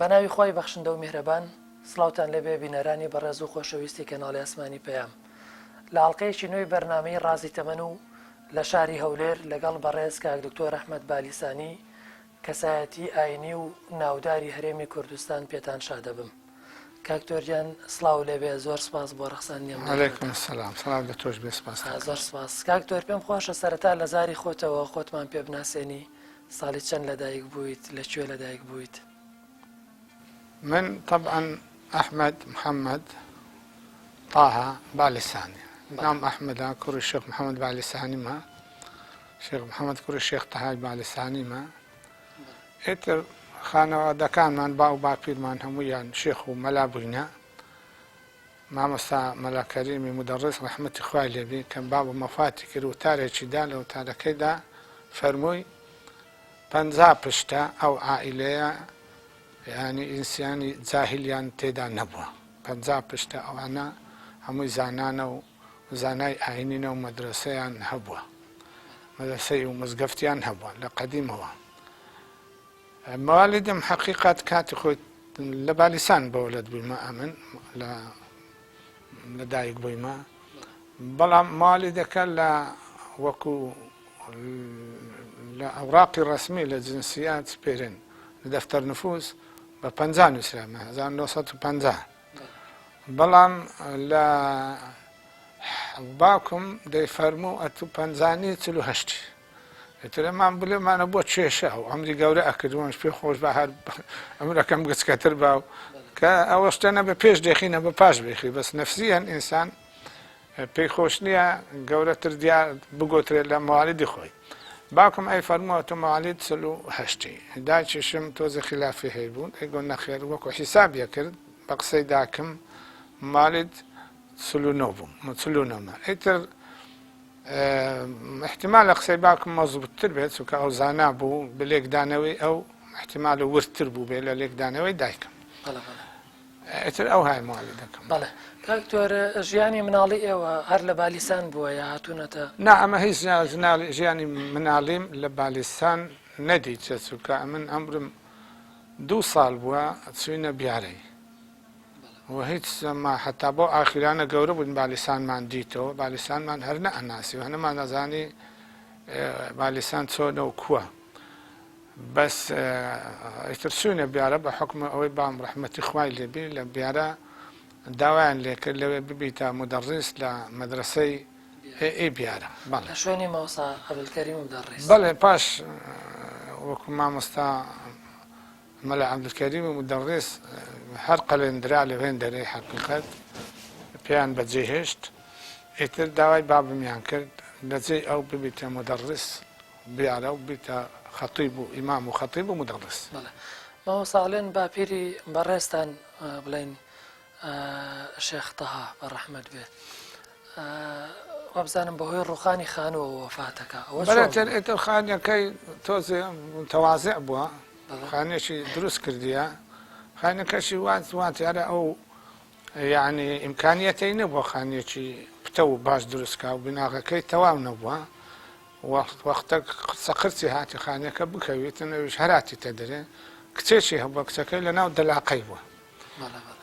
بەناوی خۆی بەخشندە و میهرەبان سڵاوتان لەبێ بینەرانی بەڕێز و خۆشەویستی کەناڵی ئاسمانی پەیام لە ئاڵلقەیەکی نوێی بەرنامەی ڕازی تەمەن و لە شاری هەولێر لەگەڵ بەڕێز کاک دکتۆر ئەحمەد بالیسانی کەسایەتی ئاینی و ناوداری هەرێمی کوردستان پێتان شادەبم. کاکتۆریان سڵاو لەبێ زۆر سپاس بۆ ڕەخسانیەم. عەلەیکوم سەلام. سڵاو لە تۆش بێ سپاس. زۆر سپاس. کاکتۆر پێم خۆشە سەرەتا لە زاری خۆتەوە خۆتمان پێ بناسێنی، ساڵی چەند لەدایک بوویت، لەکوێ لەدایک بوویت؟ من طبعا أحمد محمد طه بالساني. نام أحمد كور الشيخ محمد بالساني ما شيخ محمد كور الشيخ طه بالساني ما إتر خانة دكان من باو باپیر من همویان شيخ وملابوينا ما مسا ملا كريمي مدرس رحمة إخوائي لبي كان بابو مفاتكر وتاري چدال وتاري كيدا فرموي پنزا پشتا أو عائلة يعني إنساني جاهليان تيدا نبوه پنزا پشتا أو أنا هموي زانانا وزاناي عينينا ومدرسيان هبوه مدرسي ومزقفتيان هبوه لقديم هو موالدم حقيقة كاتي خوي لبالسان بولد بما أمن لدايق بما بلا موالدك لا وكو الأوراق الرسمية للجنسيات بيرن لدفتر نفوس بپنزان إسلامه 1950 بلام لا باكم دي فرمو أتو پنزاني تلو هشتي ترى ما بقول ما أنا بوت شيء شاو عمري قوري أكيد وانش في خوش بحر عمري كم قص كتر باو كأوشتنا ببيش دخينا بباش بيخي بس نفسيا إنسان بيخوشنيا قوري ترديا بقوتر لموالدي خوي باكم أي فرمو أتو موالد سلو هشتي دايش شم توزي خلافي هيبون يقولنا خير وكو حساب يكرد بقصي داكم موالد سلو نوبو سلو نوما إتر احتمال أقصي باكم مظبوط تربيت سوكا أو زانابو بليك دانوي أو احتمال ورتربو بلا ليك دانوي دايكم. بله إتر أو هاي موالدكم. بله. كاكتور جياني منالي وهر لبالسان بوا يا هاتونتا. نعم هي جياني مناليم لبالسان ندي سوكا من أمر 2 سال بوا تسوينا بياري. وهيت ما حتى بو آخرانا قورب بالسان ما ديتو بالسان ما هرنا الناس وأنا ما نزاني بالسان سونا وكوا بس يترسونا بيارا بحكم أوي بام رحمة إخوائي اللي بي لبيارا داوان اللي بيتا مدرس لمدرسي إيه بيارا بله شوني موصى عبد الكريم مدرس بله باش وكما مستا ملا عبد الكريم مدرس حرق الاندراع لغين دري حقيقة بيان بجيهشت اتر داوي باب ميان كرد لزي او ببيتا مدرس بيعرا وبيتا خطيب وإمام وخطيب ومدرس بله ما هو صالين بابيري برستان بلين الشيخ طه بالرحمة به وابزانم بهوي الرخاني خانو ووفاتك بلت اتر خانيا كي توزي متواضع بوا خانيا شي دروس كرديا خانيا كشي وات على او يعني امكانيتي نبوا خانيا شي بتو باش دروس كاو بناغا كي تواو نبوا وقتك سقرتي هاتي خانيا كبكويت انه شهراتي تدري كتشي هبا كتكي لنا دلاقي بوا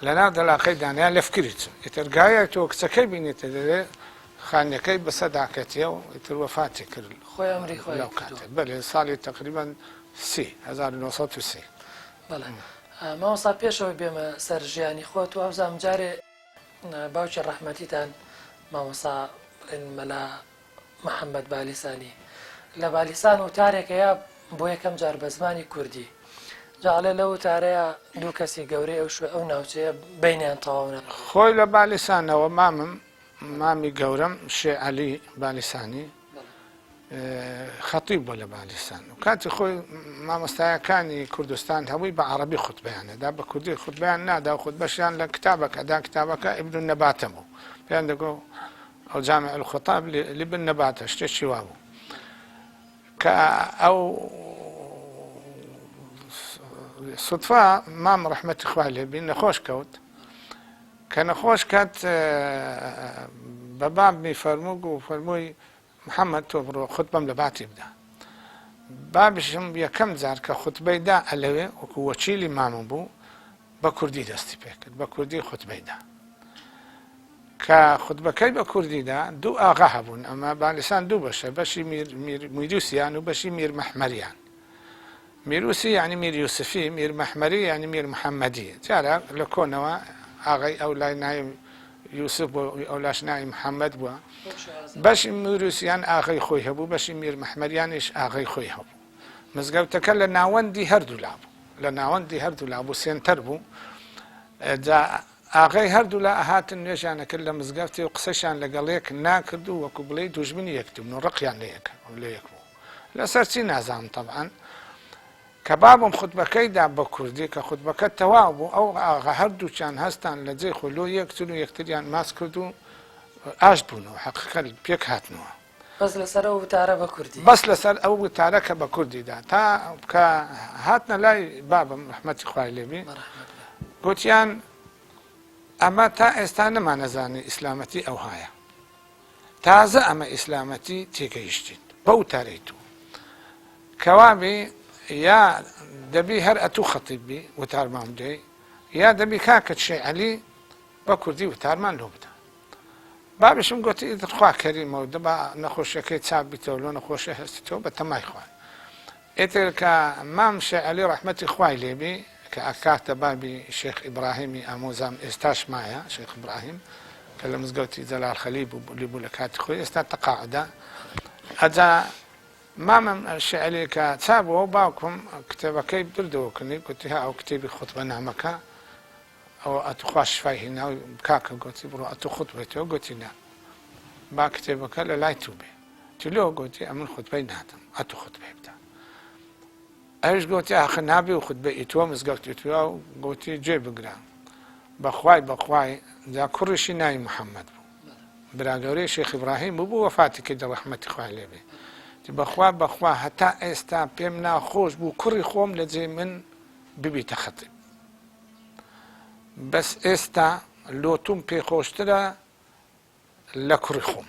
لنا دلاقي دانيا لفكريت اترقايا تو كتكي بيني تدري خانيا كي بصداقتي اتر وفاتي كرل خوي امري خوي لو كاتب بله صالي تقريبا سي 1930 بله ما وصل بيشوي بما سرجاني خوت وابزام جاري باوچ رحمتيتان ما وصل الملا محمد بالساني لبالسان وتاريك يا بويا كم جار بزماني كردي جعل له تاريا دو كسي قوري او شو او ناوتي بيني طاونا خوي لبالسان مامي قورم شي علي بالساني خطيب ولا بالسان وكانت خوي ما مستعى كان كردستان هوي بعربي خطبه يعني دا بكردي خطبه يعني دا خطبه شان لكتابك دا كتابك ابن النباتمو عندكو او جامع الخطاب لابن نبات اشتشي واو او صدفه مام رحمه اخوالي بين خوش كوت كان خوش كانت بابا بيفرموك وفرموي محمد توبرو خطبة لبعتي بدا بابشم يا كم زار كخطبة دا ألوي وكوتشيلي مامو بو بە کوردی دەستی پێ کرد بە کوردی خوتبەیدا کە خوتبەکەی بە کوردیدا دوو ئاغا هەبوون ئەمە بالیسان دوو بەشە بەشی میروسیان و بەشی میر مەحمەریان میروسی یعنی میر یوسفی میر مەحمەری یعنی میر محەممەدی جارە لە کۆنەوە ئاغای ئەو لای ناوی یوسف بووە ئەو لاش ناوی محەممەد بووە بەشی میروسیان ئاغای خۆی هەبوو بەشی میر مەحمەریانیش ئاغای خۆی هەبوو مزگەوتەکە لە ناوەندی هەردوو لابوو لە ناوەندی هەردوو لابوو سێنتەر بوو ئاغای هەردوو لا ئەهاتن نوێژیانە کرد لە مزگەوتی و قسەشیان لەگەڵەیەک ناکرد و وەکو بڵێ دوژمنی یەکتبوون و ڕقیان لە یەک بوو لەسەر چی نازانم تەبعاً کە بابم خوتبەکەیدا بە کوردی کە خوتبەکە تەواو بوو ئەو ئاغا هەردووچیان هەستان لە جێی خۆلۆ یەکتر و یەکتریان ماس کرد و ئاش بوونەوە حەقیقەت پێک هاتنەوە بەس لەسەر ئەو وتارە بە کوردی بەس لەسەر ئەو وتارە کە بە کوردیدا تا کە هاتنە لای بابم ڕەحمەتی خوای لێبێ گوتیان ئەمە تا ئێستا نەمانەزانی ئیسلامەتی ئەو هایە تازە ئەمە ئیسلامەتی تێگەیشتین بە وتارەی تو کەوابێ یا دەبی هەر ئەتوو خەتیبی وتارمان بدەی یا دەبی کاکەت شێعەلی بە کوردی وتارمان لۆ بدە بابشم گوتی خوا کەریمەوە دەبا نەخۆشیەکەی چاپ بیتەوە لۆ نەخۆشی هەستیتەوە بە تەمای خوای ئێتر کە مام شێعەلی ڕەحمەتی خوای لێبێ کە ئەکاتە بابی شێخ ئیبراهیمی ئامۆزام ئێستاش مایە شێخ ئیبراهیم کە لە مزگەوتی جەلال خەلیل بوو لە کاتی خۆی ئێستا تەقاعدە ئەجا مامم شێعەلی کە چابەوە باوکم کتێبەکەی بردەوەکردنی گوتی ها ئەو کتێبی خوتبەنامەکە ئەوە ئەتوخوا شفای هێنا و کاکە گوتی بڕۆ ئەتوو خوتبێتەوە گوتی نا با کتێبەکە لە لای تو بێ تلۆ گوتی ئەمن خوتبەی ناتم ئەتوو خوتبەی بدە ئەوش گوتی ئاخر نابێ و خوتبەی ئیتووە مزگەوتی تووە و گوتی گوێ بگرە بەخوای جا کوڕیشی ناوی محەممەد بوو براگەورەی شێخ ئیبراهیم بوو وەفاتی کردە ڕەحمەتی خوای لێبێ بەخوا هەتا ئێستا پێم ناخۆش بوو کوڕی خۆم لە جێ من ببیتە خەتیب بەس ئێستا لۆتوم پێخۆشترە لە کوڕی خۆم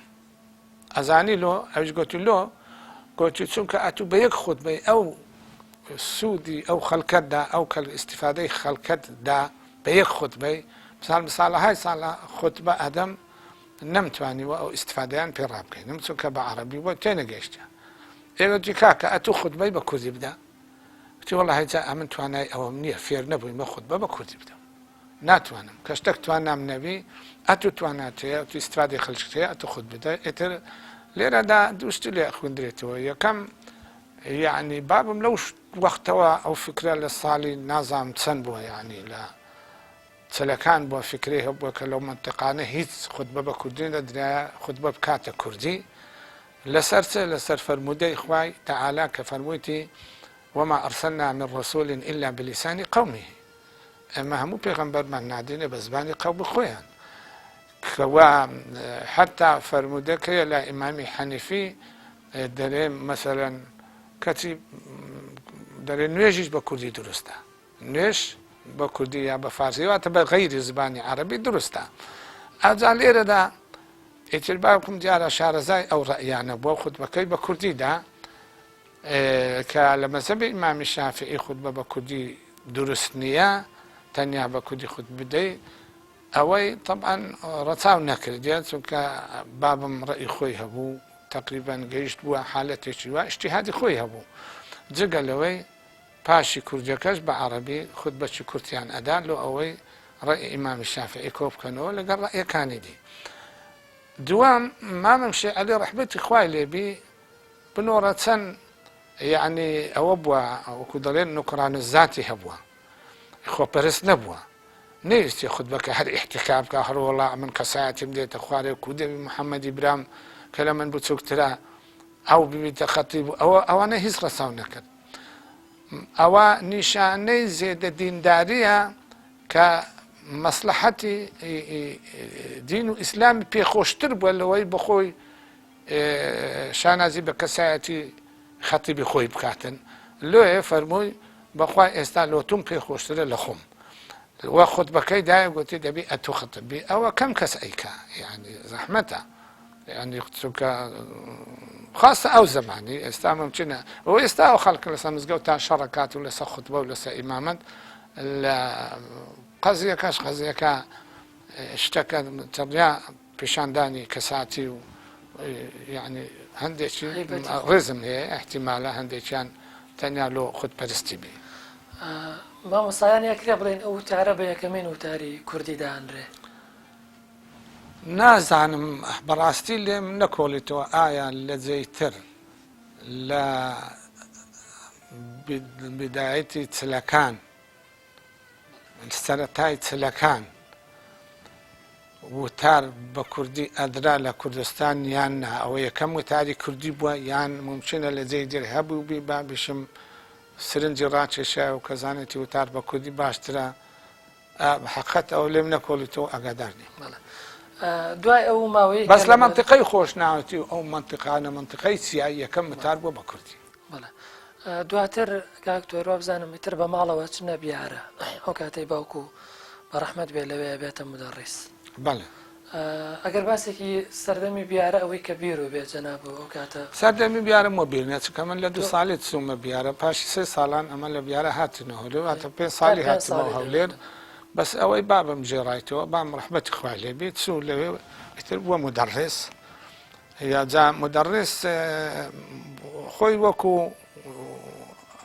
ئەزانی لۆ ئەوش گوتی لۆ گوتی چونکە ئەتوو بە یەک خوتبەی ئەو سوودی ئەو خەڵکەتدا ئەو کە ئیستیفادەی خەڵکەتدا بە یەک خوتبەی ساڵەهای ساڵە خوتبە ئەدەم نەمتوانیوە ئەو ئیستیفادەیان پێ ڕابکەین نم چونکە بە عەرەبی بۆ تێنەگەیشتە ئێوەتی کاکە ئەتوو خوتبەی بە کوردی بدە وتی وەڵڵاهی جا ئەمن توانای ئەوەم نییە فێر نەبووین بە خوتبە بە کوردی بدەم ناتوانم کە شتێک توانام نەبی ئەتوو تواناتەیە ئەتوو ئیستیفادەی خەڵکتەیە ئەتوو خوت بدە ئێتر لێرەدا دووشتی لێ خوێندرێتەوە یەکەم یعنی بابم لەو وەختەوە ئەو فکرە لە ساڵی نازام چەند بووە یعنی لە چەلەکان بووە فکرێ هەبووە کە لەو منتیقانە هیچ خوتبە بە کوردی نەدرایە خوتبە بکاتە کوردی لەسەر چ لەسەر فەرموودەی خوای تەعالا کە فەرموویەتی وما أرسلنا من رسول إلا بلسان قومه ئەمە هەموو پێغەمبەرمان نادێنێ بە زبانی قەوم خۆیان کەوا حتا فەرموودەکەیە لە ئیمامی حەنیفی دەرێ مەسەلەن کەچی دەرێ نوێژیش بە کوردی دروستە نوێژ بە کوردی یا بە فارسی واتە بە غەیری زبانی عەرەبی دروستە ئەجا لێرەدا ئیتر باوکم دیارە شارەزای ئەو ڕەئیانە بۆ خوتبەکەی بە کوردیدا کە لە مەزهەبی ئیمامی شافعی خوتبە بە کوردی دروست نییە تەنیا بە کوردی خوت بدەی ئەوەی طبعاً ڕەچاو نەکردێت چونکە بابم ڕەئی خۆی هەبوو تقریبا گەیشت بووە حالەتێکی وە ئیجتیهادی خۆی هەبوو جگە لەوەی پاشی کوردیەکەش بە عەرەبی خوتبەی کورتیان ئەدا لۆ ئەوەی ڕەئی ئیمامی شافعی کۆ بکەنەوە لەگەڵ ڕەئیەکانی دی دوام مامم شێعەلی ڕەحمەتی خوای لێبی بنۆڕە چەند یعنی ئەوە بووە وەکو دەڵێن نوکرانە زاتی هەبووە خۆپەرست نەبووە نەویستی خوتبەکە هەر ئیحتیکار بکە هەر وەڵا من کەسایەتیم دێتە خوارێ کودەبی محەممەدی برام کە لە من بچووکترە ئەو ببیتە خەتیب ئەوانە هیچ ڕەساو نەکرد ئەوە نیشانەی زێدە دینداریە کە مەسلحەتی دین و ئیسلامی پێخۆشتر بووە لەوەی بەخۆی شانازی بە کەسایەتی خەتیبی خۆی بکاتن لێ فەرمووی بەخوای ئێستا لۆتوم پێخۆشترە لە خۆم وە خوتبەکەی دایە گوتی دەبی ئەتوو خەتیبی ئەوە کەم کەس ئەیکا یعنی زەحمەتە یعنی چونکە خاصە ئەو زەمانی ئێستا ممکنە ئەوە ئێستا ئەو خەڵک لەسەر مزگەوتان شەڕەکات و لەسەر خوتبە و لەسەر ئیمامەت قەزیەکەش قەزیەکە شتەکە تەنیا پیشاندانی کەساتی و یعنی هەندێکی ڕێزم هەیە احتیمالە هەندێکیان تەنیا لۆ خودپەرستی بێ. مامۆستایان یەکرێ بڵێن ئەو وتارە بە یەکەمین وتاری کوردی داهەنرێ. نازانم بەڕاستی لێم نەکۆڵیتەوە ئایا لە جێیتر لە بدایەتی چلەکان سەرەتای چلەکان وتار بە کوردی ئەدرا لە کوردستان یان نا ئەوە یەکەم وتاری کوردی بووە یان ممکنە لە جێی دێر هەبوو بی با بشم سرنجی ڕاکێشایە و کەزانێتی وتار بە کوردی باشترە حقیقەت ئەو لێم نەکۆڵیتەوە ئەگادار نیم. دوای ئەو ماوەی بەس لە منتیقەی خۆشناوەتی و ئەو منتیقانە منتیقەی چیایی یەکەم وتار بووە بە کوردی. دواتر کاکتۆر وابزانم ئیتر بە ماڵەوە چنە بیارە ئەو کاتەی باوکو بە ڕەحمەت بێ لەوێ بێتە مدەڕیس. بەڵێ ئەگەر باسێکی سەردەمی بیارە ئەوەی کە بیر و بێت جەناب ئەو کاتە سەردەمی بیارم وە بیر نەچکە من لە 2 ساڵێت چوومە بیارە پاشی 3 ساڵان ئەمە لە بیارە هاتنەوە هەولێر هاتە 5 ساڵی هاتمەوە هەولێر بەس ئەوەی بابم جێڕایتەوە بام ڕەحمەتی خوا لێ بێت چوو لەوێ ئیتر بووە مدەڕیس یا مدەڕیس خۆی وەکو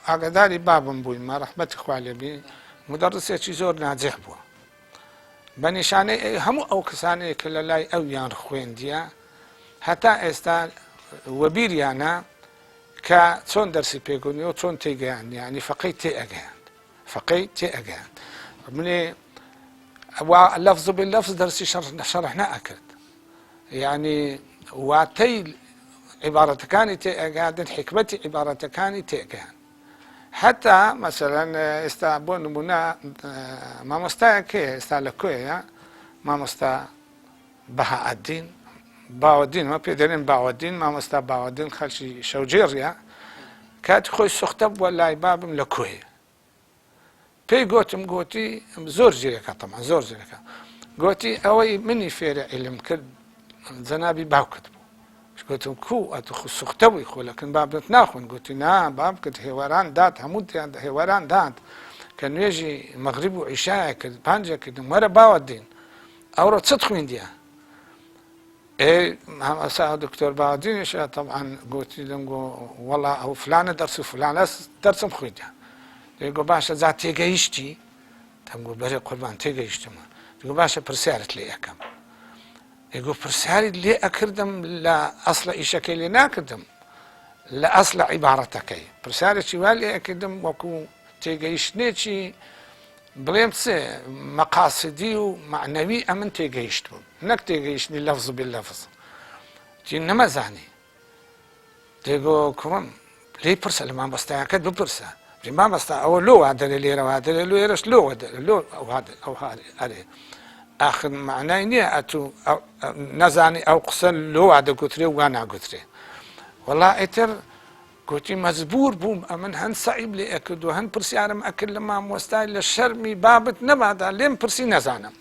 ئاگاداری بابم بوویمە ڕەحمەتی خوا لێ بێ مدەڕیسێکی زۆر ناجح بووە بە نیشانەی هەموو ئەو کەسانەیە کە لە لای ئەویان خوێندیە هەتا ئێستا وەبیریانە کە چۆن دەرسی پێگەونیەوە چۆن تێگەیان یعنی فەقەی تێئەگەیان منێ لەفز باللەفز دەرسی شەرح نەئەکرد یعنی واتەی عیبارەتەکانی تێئەگەاندن حکمەتی عیبارەتەکانی تێگەیان حتا مەسەلەن ئێستا بۆ نمونە مامۆستایەکەیە ئێستا لە کۆیە مامۆستا بەهاءەدین باوەدین مە پێ دەڵێن باوەدین مامۆستا باوەدین خەڵکی شەوجێڕیە کاتی خۆی سوختە بووە لای بابم لە کۆیە پێی گوتم گوتی زۆر ژێرەکە تەمان زۆر ژێرەکە گوتی ئەوەی منی فێرە عیلم کرد جەنابی باوکت بوو گوتم کو ئەتو سوختە بووی خۆلەکن بابت ناخۆن گوتی نا بابکت هێواران دات هەموو هێواران دات کە نوێژی مەغریب و عیشایە کرد پانجە کردم وەرە باوەدین ئەوڕۆ چت خوێندیە ئەسا دکتۆر باوەدینیشە طبعا گوتی دەم گۆ وەڵا ئەو فلانە دەرس و فلانە دەرسم خوێندیە دەیگۆ باشە جا تێگەیشتی دەمگو بەرێ قوربان تێگەیشتمە دەیگۆ باشە پرسیارت لێ یەکەم دەیگۆ پرسیاری لێ ئەکردم لە ئەسڵە ئیشەکەی لێ ناکردم لە ئەسڵە عیبارەتەکەی پرسیارێکی وا لێ ئەکردم وەکو تێگەیشتنێکی بڵێم چێ مەقاسدی و معنەوی ئەمن تێگەیشت بووم نەک تێگەیشتنی لەفز باللەفز چی نەمەزانی دەیگۆ کوڕم لێی پرسە لە مامۆستایەکەت بپرسە مامۆستا ئەوە لۆ وا دەرێ لێرەوا دەرێ لێرەش لۆوە دەرێ لۆ ئەو ئەرێ آخر معنای نییە ئەتوو نەزانی ئەو قسە لۆ وا دەگوترێ و وا ناگوترێ وەڵا ئیتر گوتی مەجبور بووم ئەمن هەند سەعیب لێ ئەکردو هەند پرسیارم ئەکرد لە مامۆستای لە شەرمی بابت نەمادا لێم پرسی نەزانم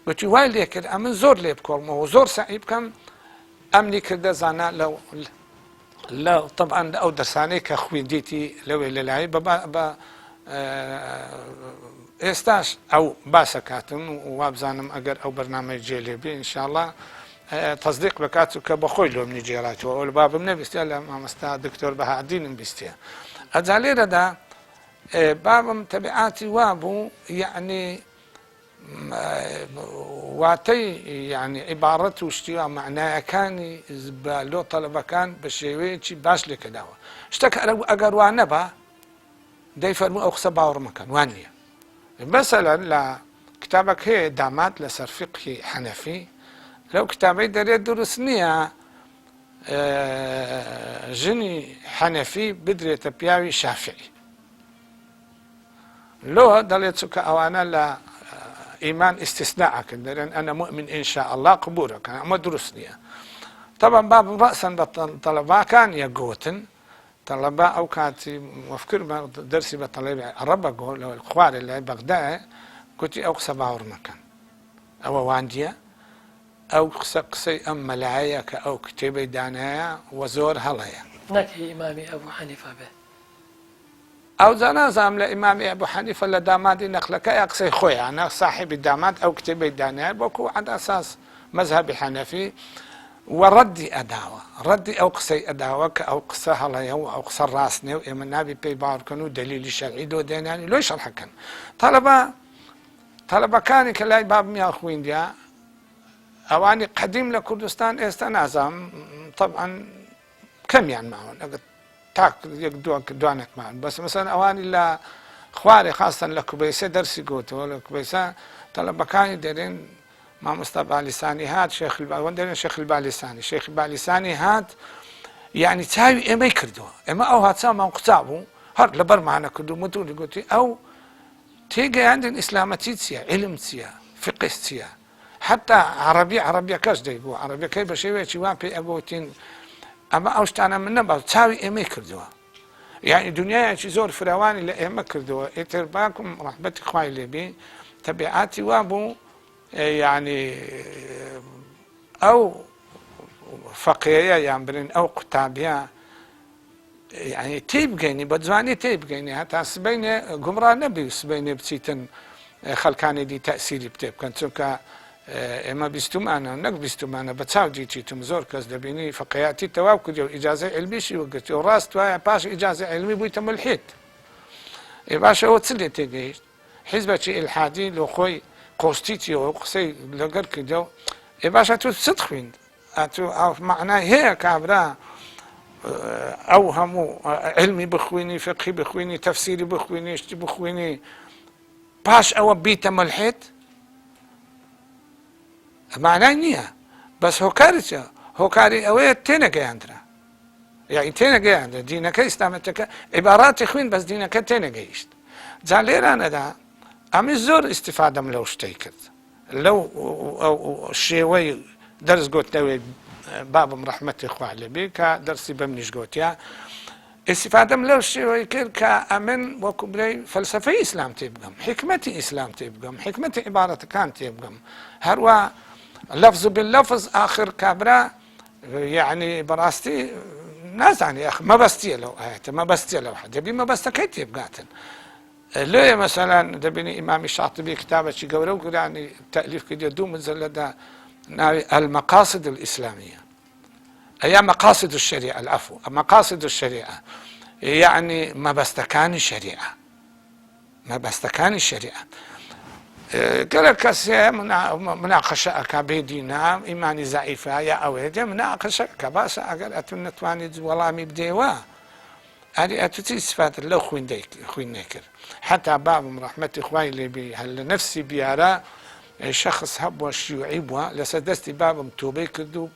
گوتی وای لێ کرد ئەمن زۆر لێ بکۆڵمەوە زۆر سەعی بکەم ئەمنی کردە زانا لە طبعا ئەو دەرسانەی کە خوێندیتی لەوێ لەلایە بە ئێستاش ئەو باسە کاتم و وابزانم ئەگەر ئەو بەرنامەی جێ لێ بێ ئینشاءڵڵا تەصدیق بکات و کە بەخۆی لۆمنی جێڕاتەوە ئەو لە بابم نەبیستە لە مامۆستا دکتۆر بەهاءەدینم بیستە ئەجا لێرەدا بابم تەبیعاتی وا بوو یعنی واتەی یعنی عیبارەت و شتیوە معنایەکانی لۆ تەڵەبەکان بە شێوەیەکی باش لێکرداوە شتێک ئەگەر وا نەبا دەیفەرموو ئەو قسە باوەڕ مەکەن وان نییە مەسەلەن لە کتابێک هەیە دامات لەسەر فیقهی حەنەفی لەو کتابەی دەرێت دروست نییە ژنی حەنەفی بدرێتە پیاوی شافعی لۆ دەڵێت چونکە ئەوانە لە ئیمان ئیستیسناعەکەن دەرێن ئەنە مؤمن ئینشاء الله قبوولەکەن ئەمە دروست نییە طبعا باب ڕەسەن بە تەڵەباکان یەکگوتن طلبا ئەو کاتی وەفکر دەرسی بە تەڵێبی عەرەبە گۆ لە خوارێ لای بەغدایە گوتی ئەو قسە باوەڕ مەکەن ئەوە واندیە ئەو قسە قسەی ئەم مەلایە کە ئەو کتێبەی دانایە وە زۆر هەڵەیە نەکەی ئیمامی ئەبوو حەنیفە بێ ئەو زانازام لە ئیمامی ئەبوو حەنیفە لە دامادی نەقلەکە یا قسەی خۆیانە صاحبی داماد ئەو کتێبەی دانیار بۆکو عەد ئەساس مەذهبی حەنەفی وەڕەدی ئەداوە ڕەدی ئەو قسەی ئەداوە کە ئەو قسە هەڵەیە و ئەو قسە ڕاستنێ و ئێمە نابی پێی باوەڕکەن و دەلیلی شەرعی دۆ دێنانی لۆی شەرحەکەن تەڵەبەکانی کە لای بابمیان خوێندیا ئەوانی قەدیم لە کوردستان ئێستا نازام طبعا کەمیان ماون ئەگەر تاک یەک دوانێکمان بەس مەسەن ئەوانی لە خوارێ خاستن لە کوبەیسە دەرسی گوتەوە لە کوبەیسە تەڵەبەکانی دەرێن مامۆستا بالیسانی هات شێخ شێخ بالیسانی شێخ بالیسانی هات یعنی چاوی ئێمەی کردووە ئێمە ئەو هاتسامان قوچا بوو هەر لەبەرمانە کردو متولی گوتی ئەو تێگەیاندن ئیسلامەتی چییە علم چییە فقه چییە حتا عەرەبیەکەش دەیگووە عەرەبیەکەی بە شێوەیەکی وان پێی ئەگوتین ئەمە ئەو شتانە من نەبا چاوی ئێمەی کردووە یعنی دنیایەکی زۆر فراوانی لە ئێمە کردووە ئیتر باکم ڕەحمەتی خوای لێبێ تەبیعاتی وا بوو یعنی ئەو فەقێیە یان برن ئەو قوتابیە یعنی تێی بگەینی بە جوانی تێی بگەینی هەتا سبەینێ گومڕا نەبی سبەینێ بچیتن خەڵکانی دی تەئسیری پتێ بکەن چونکە ئێمە بیستمانە نەک بیستمانە بە چاودی چیتم زۆر کەس دەبینی فەقەیاتی تەواو کردی و ئیجازەی علمیشی وەگرتی و ڕاست وایە پاش ئیجازەی علمی بوویتە ملحید ئێ باشە ئەوە چ لێ تێگەیشت حیزبەکی ئیلحادی لۆ خۆی قۆستیتیەوە قسەی لەگەر کردە و ئێ باشە تۆ چت خوێند ئەتۆ معنای هەیە کابرا ئەو هەموو علمی بخوێنی فقهی بخوێنی تەفسیری بخوێنی شتی بخوێنی پاش ئەوە بیتە ملحید معنای نییە بەس هۆکارێکە هۆکاری ئەوەیە تێنەگەیاندرا یاین تێنەگەیاندرا دینەکە ئیسلامەتەکە عیباراتی خوێن بەس دینەکە تێنەگەیشت جا لێرانەدا ئەمی زۆر ئیستیفادەم لەو شتەی کرد لەو شێوەی دەرس گوتنەوەی بابم ڕەحمەتی خوا لێبێ کە دەرسی بەم نیش گوتیا ئیستیفادەم لەو شێوەی کرد کە ئەمن وەکو برەی فەلسەفەی ئیسلام تێ بگەم حکمەتی ئیسلام تێ بگەم حکمەتی عیبارەتەکان تێ بگەم هەروە لەفز باللەفز آخر کابرا یعنی بەڕاستی نازانی مەبەستیە لەو ئاەتە مەبەستیە لەو دەبی مەبەستەکەی تێ بگاتن لێ مەسەلەن دەبینی ئیمامی شاتبی کتابێکی گەورە و گرانی تەلیف کردی 2 مجلدە ناوی المقاصد الإسلامية أي مقاصد الشريعة العفو مقاصد الشريعة يعني مبستكان الشريعة مبستكان الشريعة قال كسي مناقشة كبيدينا إيماني ضعيفة يا أويدي مناقشة كباسة أقل أتنتواني والله مبديوا هذه أتوتي استفادة لو خوين نيكر حتى باب رحمة إخواني اللي بي هل نفسي بيارا شخص هبوه شيوعي بوه لسدستي بابم توبي كردو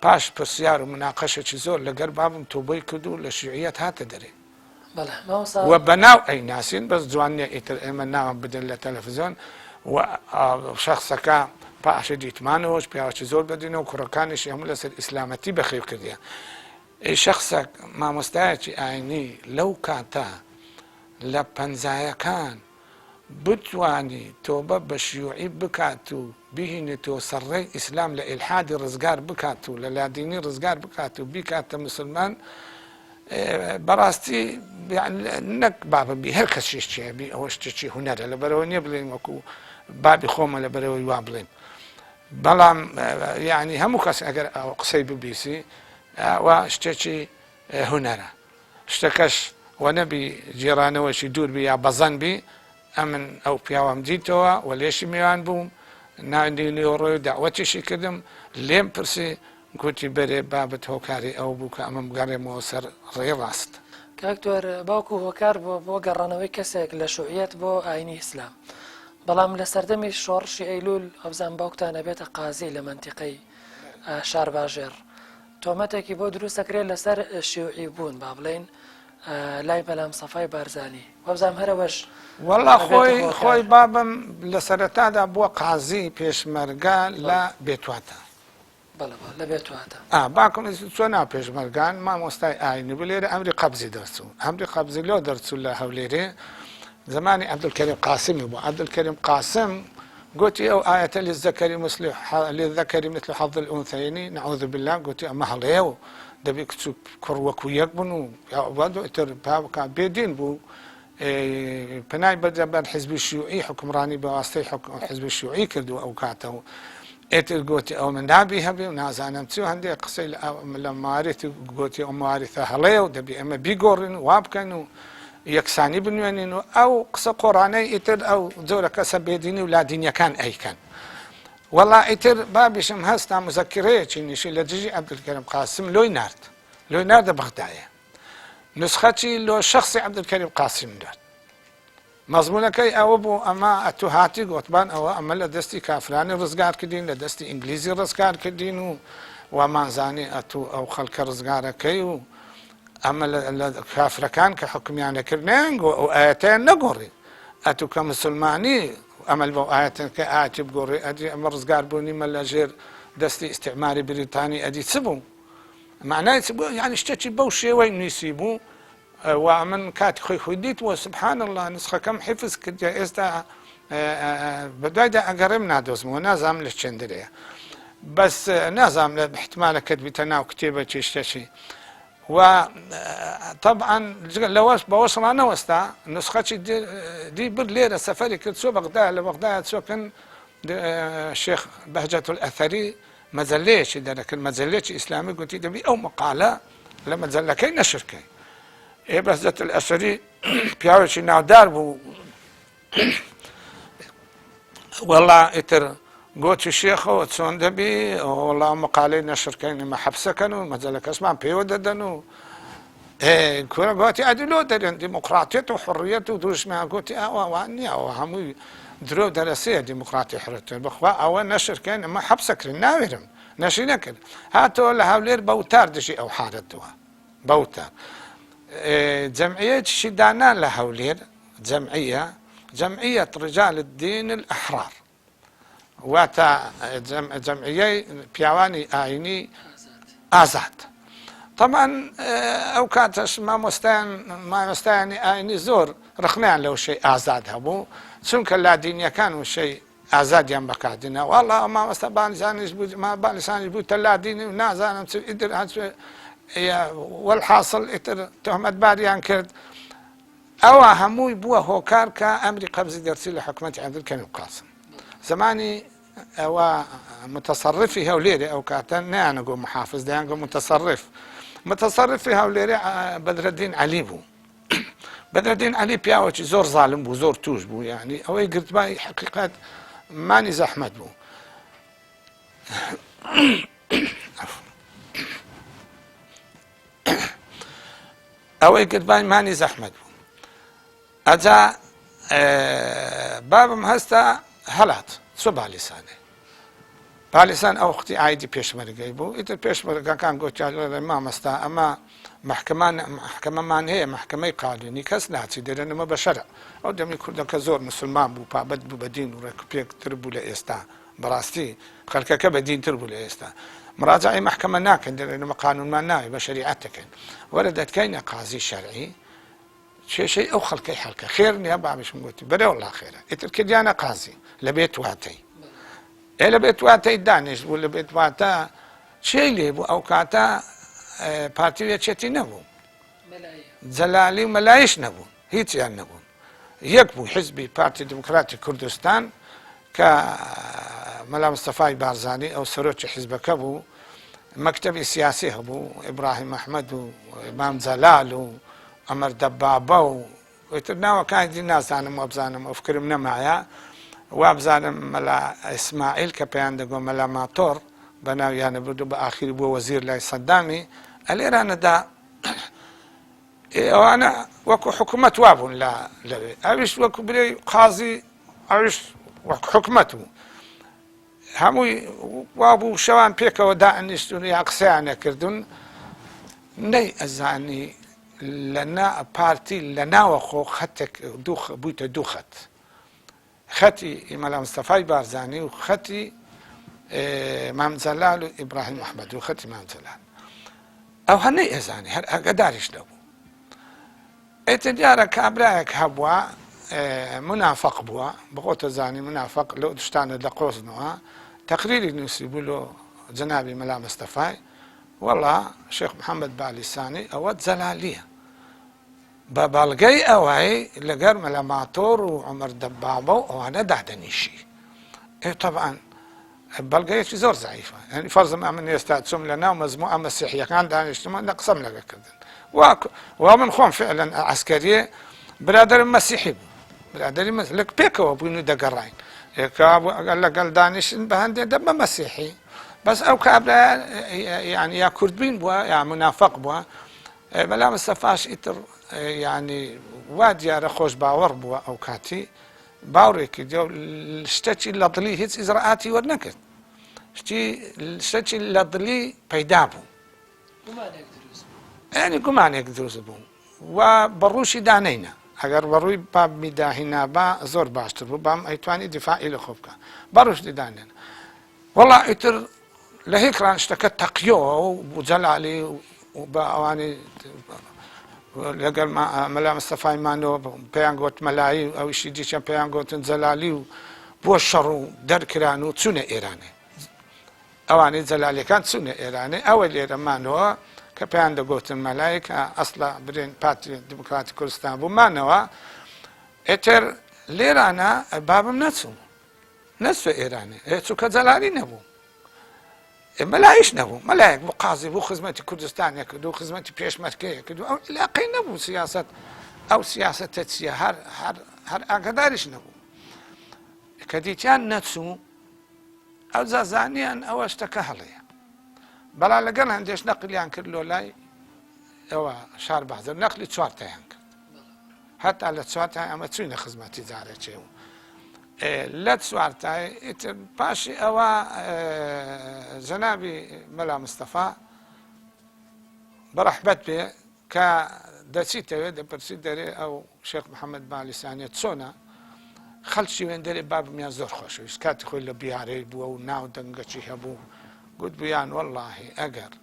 باش پرسیار و مناقشه زۆر لەگەر بابم توبەی کردو لە شیوعیەت هاتە دەرێ و بەناو ئەی ناسین بەس جوانیە ئیتر ئێمە ناوم بدەن لە تەلەڤیزۆن و شخصەکە پاشە دیتمانەوەش پیاوەکی زۆر بەدینە و کوڕەکانیشی هەموو لەسەر ئیسلامەتی بەخێو کردیە ئەی شخصێک مامۆستایەکی ئاینی لەو کاتە لە پەنجایەکان بتوانی تۆبە بە شیوعی بکات و بهینێتەوە سەرڕێی ئیسلام لە ئیلحادی ڕزگار بکات و لە لادینی ڕزگار بکات و بیکاتە مسلمان بەڕاستی نەک بابەبی هەر کەسیش چیە بی ئەوە شتێکی هونەرە لەبەرەوە نییە بڵێن وەکو بابی خۆمە لەبەرەوەی وا بڵێن بەڵام یعنی هەموو کەس ئەگەر ئەو قسەی ببیسی وا شتێکی هونەرە شتەکەش وە نەبی جێرانەوەشی دوور بی یا بەزەن بی ئەمن ئەو پیاوەم دیتەوە و لێشی میوان بووم ناندی ڕۆی داوەتیشی کردم لێم پرسی گوتی بەرێ بابەت هۆکاری ئەو بوو کە ئەمەم گەڕێمەوە سەر ڕێ ڕاست کاکتۆر باوکو هۆکار بۆ گەڕانەوەی کەسێک لە شوعیەت بۆ ئاینی ئیسلام بەڵام لە سەردەمی شۆڕشی ئەیلول ئەوزان باوکتانە بێتە قازی لە منتیقەی شار باژێر تۆمەتێکی بۆ دروست دەکرێت لەسەر شیوعی بوون با بڵێن لای بەلام سەفای بارزانی وەبزانام هەرەوەش والله خۆی بابم لە سەرەتادا بووە قازی پێشمەرگە لە بێتواتە لە بێتواتە باکم چۆ نا پێشمەرگان مامۆستای ئاینی بلێرە ئەمری قەبزی دەرچوو ئەمری قەبزی لۆ دەرچوو لە هەولێرێ زمانی عەبدولکەریم قاسمی بوو عەبدولکەریم قاسم قوتي أو آية للذكر مثل حظ الأنثيين نعوذ بالله قوتي أما هليو دبيك كروك وياك بنو يا أبادو إتر بابك بيدين بو پنای بەر حزبی شیوعی حکمڕانی بەواسطەی حزبی شیوعی کردو ئەو کاتەوە ئێتر گوتی ئەو من نابی هەبێ و نازانم چی و هەندێک قسەی لە مواریتی گوتی ئەو مواریتە هەڵەیە و دەبی ئەمە بیگۆڕین و وا بکەن و یەکسانی بنوێنین و ئەو قسە قۆڕانەی ئیتر ئەو جۆرە کەسە بێدینی و لادینیەکان ئەیکەن وەڵا ئیتر بابیشم هەستا مزەکرەیەکی نیشی لە دژی عەبدولکەریم قاسم لۆی ناردە بەغدایە نسخەتی لۆ شەخصی عەبدولکەریم قاسم داد مەزمونەکەی ئەوە بوو ئەمە ئەتو هاتی گوتبان ئەوە ئەمە لە دەستی کافرانی ڕزگار کردین لە دەستی ئینگلیزی ڕزگار کردین و وامانزانی ئەتو ئەو خەڵکە ڕزگارەکەی و ئەمە لە کافرەکان کە حکمیانەکردنیان ئەو ئاەتیان نەگۆڕی ئەتو کە مسلمانی ئەمەل بۆ ئاەتن کە ئاەتی بگۆڕی ئەدی ئەمە ڕزگار بوونیمە لە ژێر دەستی ئیستیعماری بریتانی ئەدی چ بوو معنای چ بوو یعنی شتێکی بەو شێوەی نووسی بوو و من کاتی خۆی دیتوە سبحان الله نسخەکەم حیفز کردیا ئێستا بەدوایدا ئەگەڕێم نادۆزمەوە نازانم لە چێندرەیە بەس نازانم لە احتمالە کە بیتە ناو کتێبەکی شتێکی و طبعا لەوەش بەوەش ڕانەوەستا نسخەی دی بر لێرە سەفەری کرد چۆ بەغدا لە بەغدایە چۆکن شێخ بەهجەت الئەثەری مەجەلەیەکی دەرەکرد مەجەلەیەکی ئیسلامی گوتی دەبی ئەو مەقالە لە مەجەلەکەی نەشرکەی بەهجەت الئەثەری پیاوێکی ناودار بوو وەڵا ئیتر گوتی شێخەوە چۆن دەبی وەڵا مەقالەی نەشرکەین ئێمە حەبسەکەن و مەجەلە کەسمان پێوە دەدەن و کورە گوتی ئەدیلۆ دەرێن دیموقراتیەت و حڕیەت و دوژمیان گوتی ئەوان نییە ئەوە هەمووی درۆ دەرەسەیە دیموقراتی حڕەتێ بخوا ئەوە نەشرکەین ئەمە حەبسەکردن ناوێرم نەشی نەکرد هاتەوە لە هەولێر بەوتار دژی ئەو حارەتەوە بەوتار جەمعیەتیشی دانان لە هەولێر جەمعیەت ڕجال الدین الأحرار واتە جەمعیەی پیاوانی ئاینی ئازاد طبعا ئەو کاتەش مامۆستایانی ئاینی زۆر ڕخنیان لەو شەی ئازاد هەبوو چونکە لادینیەکان و شەی ئازادیان بەکاردینە وەڵا مامۆستا بانیزانیش بوو تە لادینی و نازانم چ ئیتر والحاصل ئیتر تۆهمەتباریان کرد ئەوە هەمووی بووە هۆکار کە ئەمری قەبزی دەرچی لە حکومەتی عەبدولکەریم قاسم زمانی ئەوە متەسەڕفی هەولێرێ ئەو کاتە نەیانەگۆ محافز دەیانگۆ متەسەڕفی هەولێرێ بەدرەدین عەلی بوو بەدرەدین عەلی پیاوەکی زۆر زاڵم بوو زۆر توش بوو یعنی ئەوەی گرتبای حەقیقەت مانی زەحمەت بوو ئەوەی گرتبای مانی زەحمەت بوو ئەجا بابم هەستا هەڵات چۆ بالیسانێ بالیسان ئەو وەختی ئایدی پێشمەرگەی بوو ئیتر پێشمەرگەکان گوتیان مامەستا ئەمە محکەمەمان هەیە محکەمەی قانونی کەس ناچی دەرێنەمە بە شەرع ئەو دەمی کوردەکە زۆر مسلمان بوو پابەت بوو بە دین و ڕێکوپێکتر بوو لە ئێستا بەڕاستی خەڵکەکە بە دینتر بوو لە ئێستا مراجعی محکەمە ناکەن دەرێنەمە قانونمان ناوی بە شەریعەت دەکەن وەرە دەتکەینە قازی شەرعی کێشەی ئەو خەڵکەی هەڵکە خێر نییە بابیشم گوتی بەرێ وەڵا خێرە ئیتر کردیانە قازی لە بێت واتەی لە بێت واتەی دانیشت بوو لە بێت واتە چێی لێ بوو ئەو کاتە پارتیەکێتی نەبوو جەلالی و مەلایش نەبوون هیچیان نەبوون یەک بوو حزبی پارتی دموکراتی کوردستان کە مەلا مستەفای بارزانی ئەو سەرۆکی حیزبەکە بوو مەکتەبی سیاسی هەبوو ئیبراهیم ئەحمەد و ئیمام جەلال و ئەمەر دەبابە و ئیتر ناوەکانی نازانم وەبزانم ئەو فکرم نەمایە وابزانم مەلا ئیسماعیل کە پێیان دەگۆ مەلا ماتۆر بە ناویانە بردو بە ئاخیر بووە وەزیر لای سەدامی ئەلێرانەدا ئەوانە وەکو حکوومەت وابوون لەوێ ئەویش وەکو برێ قازی ئەویش وەکو حکوومەت بوو هەمووی وابوو شەوان پێکەوە دائنیشتون یا قسەیان نەکردون نەی ئەزانی لە پارتی لە ناوە خۆ خەتێک بوویتە دوو خەت خەتی مەلا مستەفای بارزانی و خەتی مام جەلال و ئیبراهیم ئەحمەد و خەتی مام جەلال ئەو هەنەی ئەزانی هەر ئەگەداریش نەبوو ئێتر دیارە کابرایەک هەبووە منافق بووە بخۆتە زانی منافق لەو شتانە لە قۆزنەوە تەقریری نووسی بوو لۆ جەنابی مەلا مستەفای وەڵا شێخ محەممەد بالیسانی ئەوە جەلالیە بەڵگەی ئەوەی لەگەر مەلا ماتۆر و عومەر دەبابە و ئەوانە دادەنیشی طبعاً بەڵگەیەکی زۆر زعیفە ینی فەرزم ئەمن ئێستا چوم لە ناو مەزموعە مەسیحیەکان دانیشتمە لە قسەم لەگەکردن وا من خۆم فعلا عسکەریە برادرم مەسیحی بوو برادری لەک پێکەوە بووین و دەگەڕاین لەگەڵ دانیشتن بە هەندێک دەبمە مەسیحی بەس ئەو کابرا یعنی یا کوردبین بووە یا منافق بووە بەلا مستەفاش ئیتر یعنی وا دیارە خۆش باوەڕ بووە ئەو کاتی باوڕێکی شتێکی لە دڵی هیچ ئیزراعاتی وەرنەکرد شتێکی لە دڵی پەیدا بوو ینی گومانێک دروست بوو و بەڕووشی دانەینە ئەگەر بەڕووی بابمی داهینا بە زۆر باشتر بوو بام ئەیتوانی دیفاعی لە خۆ بکە بەڕوشتی دانێن وەڵا ئیتر لە هیکران شتەکە تەقیۆ و جەلالی و بە ئەوانی لەگەڵ مەلا مستەفای مانەوە پێیان گوت مەلایی ئەویشی دیچە پێیان گوتن جەلالی و بۆ شەڕ و دەرکران و چوونە ئێرانێ ئەوانەی جەلالیەکان چوونە ئێرانێ ئەوە لێرەمانەوە کە پێیان دەگوتن مەلای کە ئەسڵا برێن پارتی دموکراتی کوردستان بوومانەوە ئێتر لێرانە بابم نەچوە ئێرانێ چووکە جەلالی نەبوو مەلایش نەبوو مەلایەک بوو قازی بوو خزمەتی کوردستانە کرد و خزمەتی پێشمەرکەیە کرد و ئەو علاقەی نەبوو سیاست ئەو سیاسەتە چییە هەر ئاگاداریش نەبوو کە دیتیان نەچوو ئەو زانیان ئەوە شتەکە هەڵەیە بەڵا لەگەڵ هەندێش نەقلیان کرد لۆ لای ئەوە شار بەحزر نەقلی چوارتایان کرد هەتا لە چوارتای ئەمە چوینە خزمەتی جارێکێ و لە چوارتای پاشی ئەوە جەنابی مەلا مستەفا بەڕەحمەت بێ کە دەچیتەوێ دەپرسی دەرێ ئەو شێخ محەممەد بالیسانیە چۆنە خەڵکی وێندەرێ بابمیان زۆر خۆشەویست کاتی خۆی لە بیارەی بووە و ناو دەنگەچی هەبوو گوت بویان وەڵڵاهی ئەگەر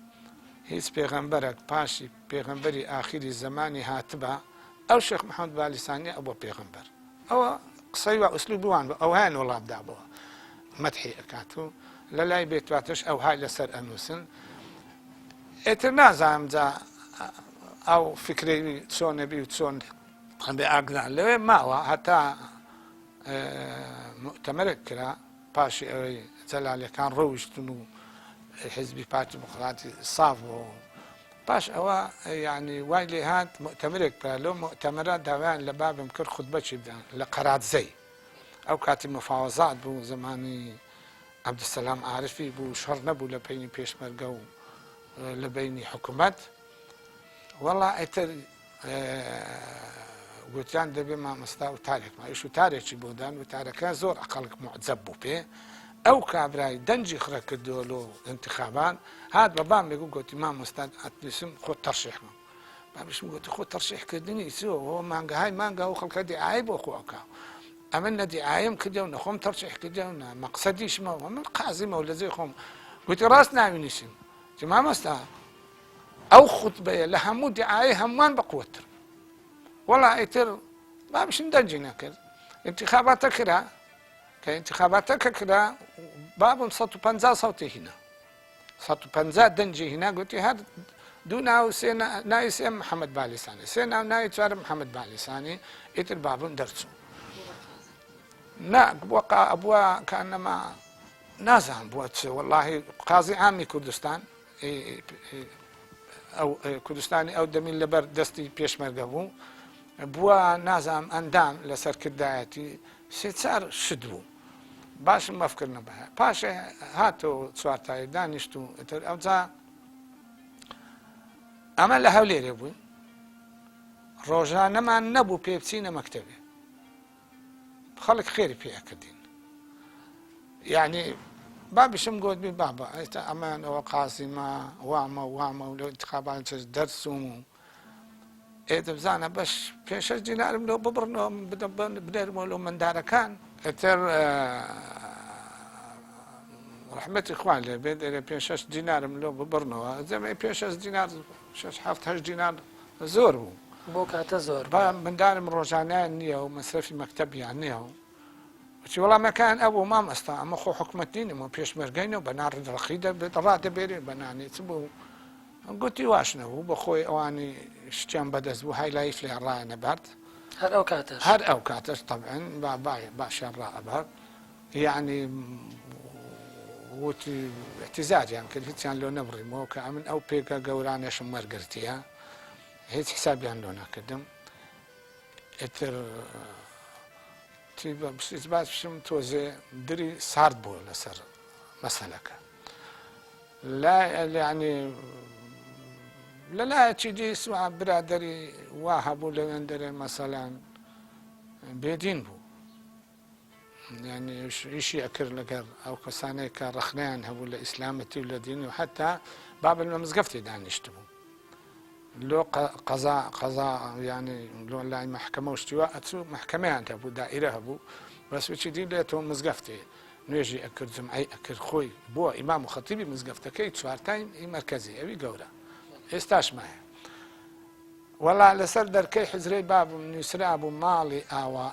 هیچ پێغەمبەرێک پاشی پێغەمبەری ئاخری زەمانی هاتبە ئەو شێخ محەممەد بالیسانیە ئەو بۆ پێغەمبەر ئەوە قسەی و ئوسلوبیوان بوو ئەو هەیە وڵاتدا بووە مەدحی ئەکات و لە لای بێتواتش ئەو های لەسەر ئەنووسن ئێتر نازانم جا ئەو فکرەی چۆنەبی و چۆن هەندێ ئاگدان لەوێ ماوە هەتا مؤتەمەرێک کرا پاشی ئەوەی جەلالیەکان ڕەویشتن و حیزبی پارتی دموکراتی ساف بوو پاش ئەوە یعنی وای لێ هات مؤتەمەرێک کرا لەو مؤتەمەرە داوایان لە بابم کرد خوتبەچی بدەن لە قەراتزەی ئەو کاتی مفاوەزات بوو زمانی عەبدولسەلام عارفی بوو شەڕ نەبوو لە بینی پێشمەرگە و لە بینی حکوومەت وەڵا ئیتر گوتیان دەبێ مامۆستا وتارێکمان ئیش وتارێکی بۆ دان وتارەکە زۆر عەقڵک موعجەب بوو پێ ئەو کابرای دەنجی خڕە کردووە لۆ انتخابان هات بە بام لێگو گوتی مامۆستا ئەتنووسم خۆت تەرشیحکەم بابشم گوتی خۆ تەرشیحکردنی چۆ مانگەهای مانگە و خەڵکە دیعای بۆ خۆکە ئەمە نە دیعایم کردەوە نە خۆم تەرشیح کردەوە نە مەقسەدیشمەوە من قازیمە و لەجێ خۆم گوتی ڕاست ناوینیشم تی مامۆستا ئەو خوتبەیە لە هەموو دیعای هەمووان بەقووەتر وەڵا ئیتر بابشم دەنجی نەکرد انتخاباتە کرا کە انتخاباتەکە کرا بابم 150 سەوتی هینا 150 دەنجی هینا گوتی هەر دوو ناو ناوی سێم محەممەد بالیسانی سێ ناو ناوی چوارم محەممەد بالیسانی ئیتر بابم دەرچوو بووە کەنەما نازانم بووە چ وەڵڵاهی قازی عامی کوردستان ئەو کوردستانی ئەو دەمین لەبەر دەستی پێشمەرگە بوو بووە نازانم ئەندام لە سەرکردایەتی سێ چار شت بوو باشم مەفکر نەبە پاشێ هاتەوە چوارتایی دانیشت و ئەوجا ئەمە لە هەولێرێ بووین ڕۆژانەمان نەبوو پێ بچینە مەکتەبێ خەڵک خێری پێکردین یعنی بابشم گوت بابا ئێستا ئەمانەوە قاسیمە وامە و لە انتخابات دەرسوم و ئێدە بزانە بەش پێشەش دینارم لەو ببڕنەوە بدەرمەوە لەو مندارەکان ئێتر ڕەحمەتی خوا لێ بێ دەرێ پێشەش دینارم لەو ببڕنەوە زەمێ پێشەش دینار 6-7 دینار زۆر بوو بۆ کاتە زۆر مندارم ڕۆژانیان نییە و مەسرەفی مەکتەبیان نییە و وچی وەڵامەکان ئەوە مامەستا ئەمە خۆ حکومەتینم و پێشمەرگەینەوە بە ناڕ ڕەخی دەبێت ڕادەبێرێ بەنانی چ بوو گوتی واش نەبوو بە خۆی ئەوانی شتیان بەدەست بوو هایلایف لێ ڕایە نەبات هەر ئەو کاتەش هەر ئەو کاتەش طبعا باشیان ڕائەبات یعنی وتی احتیزاجیان کرد هیچیان لۆ نەبڕیمەوە کە ئەمن ئەو پێکە گەورانێشم وەرگرتیە هیچ حسابیان لۆ نەکردم ئێتر باشم تۆزێ دری سارد بووە لەسەر مەسەلەکە لا یعنی لەلایەکی دی سوعە برادەری وا هەبوو لەوێن دەرێ مەسەلەن بێدین بوو يعني إيش يأكر لقر أو كسانة كرخنان هبو الإسلامتي ولا ديني وحتى باب المزقفتي دان يشتبو لو قضاء يعني لو لا محكمة واستواء أتسو محكمة عند هبو دائرة هبو بس وش دي ليتو مزقفتي نيجي أكر جمعي أكر خوي بو إمام وخطيبي مزقفته كي تشوارتين مركزي أبي قورة استاش معي والله لسر دركي حزري باب من يسرابو مالي آوا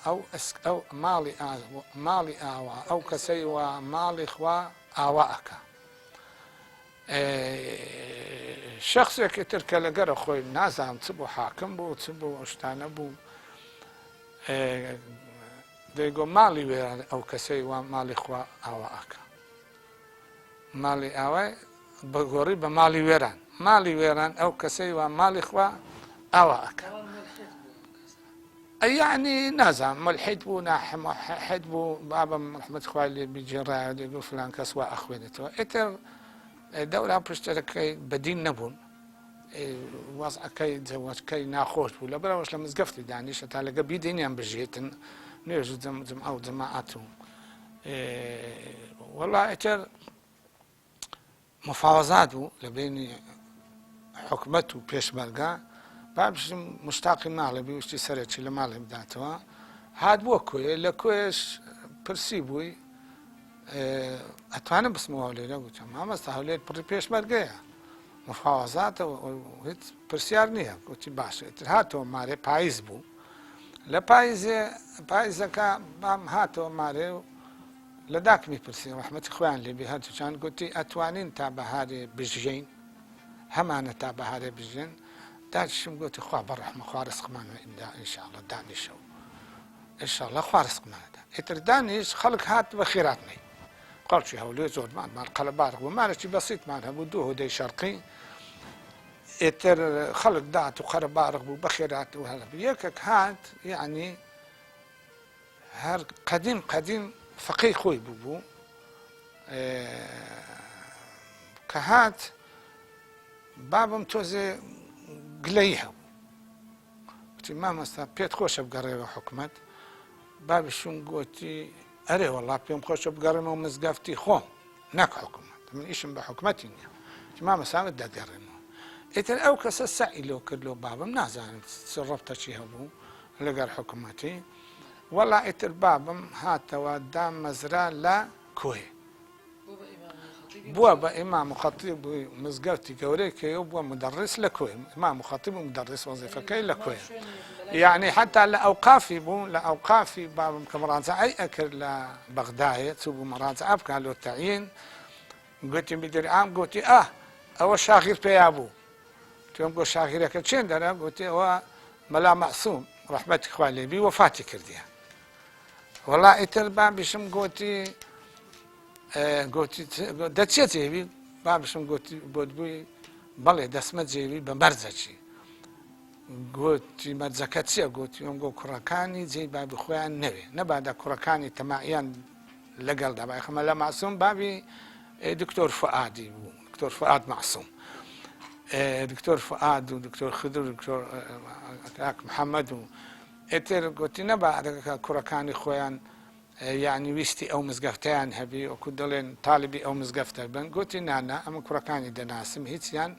أو مالي آوا أو كسيوا مالي خوا آواءك شخص يكترك لقر خوي نازم تبو حاكم بو تبو اشتانا بو ديقو مالي ويران أو كسيوا مالي خوا آواءك مالي آوا بقوري بمالي ويران أو كسيوا مالي خوا أواك يعني نازم ملحد بو ناحم حد بو بابا رحمة خوالي بجراء يقول فلان كسوا أخوينته إتر دولة بشتركي بدين نبون وضع كي زوج كي ناخوش ولا براوش لما زقفتي دانيش تلاقى بيدين يم بجيتن نيجو زم أو جماعتهم والله إتر مفاوضاته لبيني حكمته بيش بلقى بابش مشتاقي مالي بيوشتي سرتشي لمالي بداتوا هاد بو كوي لكويش برسيبوي اتوانا بسموها لي قلت ما مستحولي بري بيش بلقيا مفاوضات وهيت برسيار نيها قلت باش هاتو ماري بايز بو لا بايز كا بام هاتو ماري لداك مي برسي رحمة اخوان اللي بهاتو كان قلت اتوانين تابع هاري بجين همانا تابع هاري بجين داشم قلت خواه بالرحمة خواه رزق معنا إن شاء الله داني شو إن شاء الله خواه رزق معنا إتر دانيش خلق هات بخيراتني قال شي هولي زود مع القلبارق وما شي بسيط معنا بدوه دي شرقي إتر خلق دات وقلبارق وبخيرات وهذا بيكك هات يعني هر قديم فقيه خوي بوبو كهات بابم توزي قليها قلت ما مستا بيت خوش بقري وحكمت بابي شون قلتي أري والله بيوم خوش بقري ومزقفتي خوم ناك حكمت من إيش بحكمتي ما مسا بدي أقري إتن أو كس السعي لو كله بابا منازع تصرفت شي هبو لقر حكمتي والله إتر بابا هات ودام مزرعة لا كوي بوا إمام خطيب مزقرتي كوري كي بوا مدرس لكوي إمام خطيب ومدرس وظيفة كي لكوي يعني حتى لأوقافي بو لأوقافي باب كمرانزع أي أكل لبغداد تبو مرانزع أبكى له التعيين قلت بدري عام قلت أو شاغر بيابو تيوم قلت شاغر ياكل شين دانا قلت هو ملا معصوم رحمة إخواني بي وفاتي كرديها والله إتربا بشم قلتي دەچێت جێوی بابشم گوتی بۆ بووی بەڵێ دەسمە جێوی بە مەرجەکی گوتی مەرجەکە چییە گوتی ئەم گۆ کوڕەکانی جێی بابی خۆیان نەوێ نەبادا کوڕەکانی تەماعیان لەگەڵدا باخەمە لە معسووم بابی دکتۆر فؤادی بوو دکتۆر فؤاد معسووم دکتۆر فؤاد و دکتۆر خدر و دکتۆر محەممەد و ئێتر گوتی نەبا کوڕەکانی خۆیان يعني ويستي أو مزقفتان هبي وكدلين طالبي أو مزقفته بن قلت نانا أما كركاني دناسم هيتيان